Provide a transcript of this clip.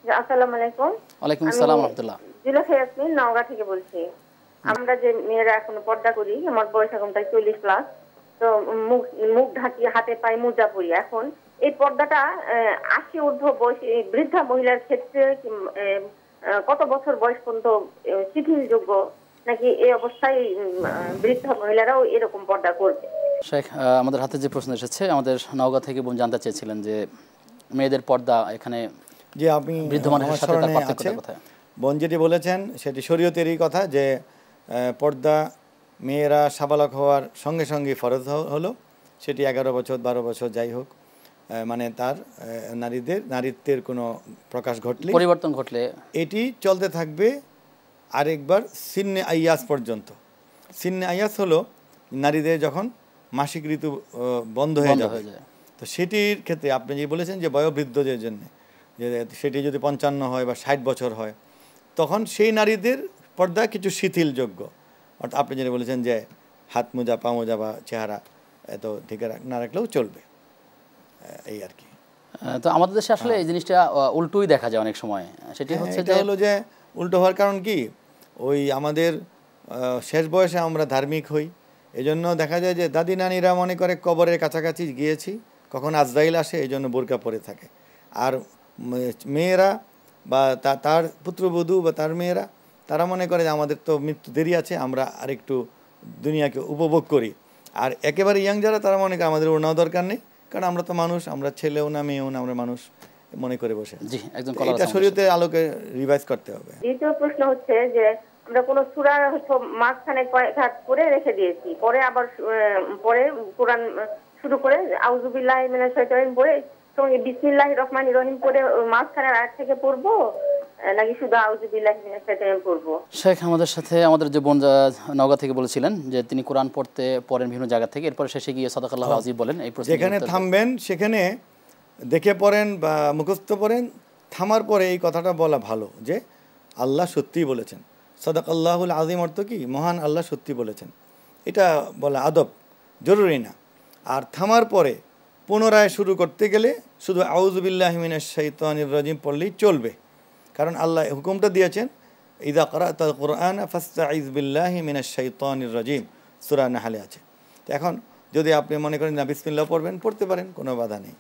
আসসালামু আলাইকুম। ওয়ালাইকুম আমি আসসালাম রাহমাতুল্লাহ। জুলেখা ইয়াসমিন নওগাঁ থেকে বলছি। আমরা যে মেয়েরা এখনো পর্দা করি, আমার বয়স এখন প্রায় 40 প্লাস। তো মুখ মুখ ঢাকি, হাতে পায়ে মোজা পরি। এখন এই পর্দাটা 80 ঊর্ধ্ব বয়সী বৃদ্ধা মহিলার ক্ষেত্রে কত বছর বয়স পর্যন্ত শিথিলযোগ্য, নাকি এই অবস্থায় বৃদ্ধা মহিলারাও এরকম পর্দা করবে? শেখ, আমাদের হাতে যে প্রশ্ন এসেছে, আমাদের নওগাঁ থেকে বোন জানতে চেয়েছিলেন যে মেয়েদের পর্দা এখানে যে আপনি বৃদ্ধ মানুষের সাথে তার পার্থক্যটা কোথায়। বোন যেটি বলেছেন সেটি শরীয়তেরই কথা, যে পর্দা মেয়েরা সাবালক হওয়ার সঙ্গে সঙ্গে ফরজ হলো, সেটি 11 বছর 12 বছর যাই হোক, মানে তার নারীত্বের কোনো প্রকাশ ঘটলে, পরিবর্তন ঘটলে এটি চলতে থাকবে আরেকবার সিন্নে আইয়াস পর্যন্ত। সিন্নে আইয়াস হলো নারীদের যখন মাসিক ঋতু বন্ধ হয়ে যাবে, তো সেটির ক্ষেত্রে আপনি যে বলেছেন যে বয়োবৃদ্ধদের জন্য, যে সেটি যদি 55 হয় বা 60 বছর হয়, তখন সেই নারীদের পর্দা কিছু শিথিলযোগ্য। অর্থাৎ আপনি যেটা বলেছেন যে হাত মোজা, পা মোজা বা চেহারা এত ঢেকে না রাখলেও চলবে, এই আর কি। তো আমাদের দেশে আসলে এই জিনিসটা উল্টোই দেখা যায় অনেক সময়। সেটি হচ্ছে যে হলো যে উল্টো হওয়ার কারণ কি, ওই আমাদের শেষ বয়সে আমরা ধার্মিক হই, এজন্য দেখা যায় যে দাদি নানিরা মনে করে কবরের কাছাকাছি গিয়েছি, কখন আজরাইল আসে, এই জন্য বোরকা পরে থাকে। আর মেয়েরা বা তার পুত্রবধূ বা তার মেয়েরা, তারা মনে করে যে আমাদের তো মৃত্যু দেরি আছে, আমরা আরেকটু দুনিয়াকে উপভোগ করি। আর একেবারে ইয়াং যারা, তারা মনে করে আমাদের ওড়নাও দরকার নেই, কারণ আমরা তো মানুষ, আমরা ছেলেও না মেয়েও না, আমরা মানুষ মনে করে বসে। এটা শরীয়তের আলোকে রিভাইজ করতে হবে। দ্বিতীয় প্রশ্ন হচ্ছে যে আমরা কোন সূরা মাঝখানে কয়েক হাত পরে রেখে দিয়েছি, পরে আবার পরে কোরআন শুরু করে আউযুবিল্লাহি মিনাশ শাইতানির পরে সঙ্গে বিসমিল্লাহির রহমানির রহিম পরে মাঝখানে আয়াত থেকে পড়বো, নাকি শুধু আউযুবিল্লাহি মিনাশ শাইতানির পড়বো? শেখ, আমাদের সাথে আমাদের যে বোন নওগাঁ থেকে বলেছিলেন যে তিনি কোরআন পড়েন বিভিন্ন জায়গা থেকে, এরপর শেষে গিয়ে সাদাকাল্লাহু আযীম বলেন। এই প্রশ্ন যেখানে থামবেন সেখানে দেখে পড়েন বা মুখস্থ পড়েন, থামার পরে এই কথাটা বলা ভালো যে আল্লাহ সত্যিই বলেছেন। সাদাকাল্লাহুল আযীম অর্থ কি, মহান আল্লাহ সত্যি বলেছেন, এটা বলা আদব, জরুরি না। আর থামার পরে পুনরায় শুরু করতে গেলে শুধু আউযুবিল্লাহি মিনাশ শাইতানির রাজিম পড়লেই চলবে, কারণ আল্লাহ হুকুমটা দিয়েছেন ইযা ক্রাআতাল কুরআন ফাসতাইয বিল্লাহি মিনাশ শাইতানির রাজিম, সূরা নাহলে আছে। তো এখন যদি আপনি মনে করেন না বিসমিল্লাহ পড়বেন, পড়তে পারেন, কোনো বাধা নেই।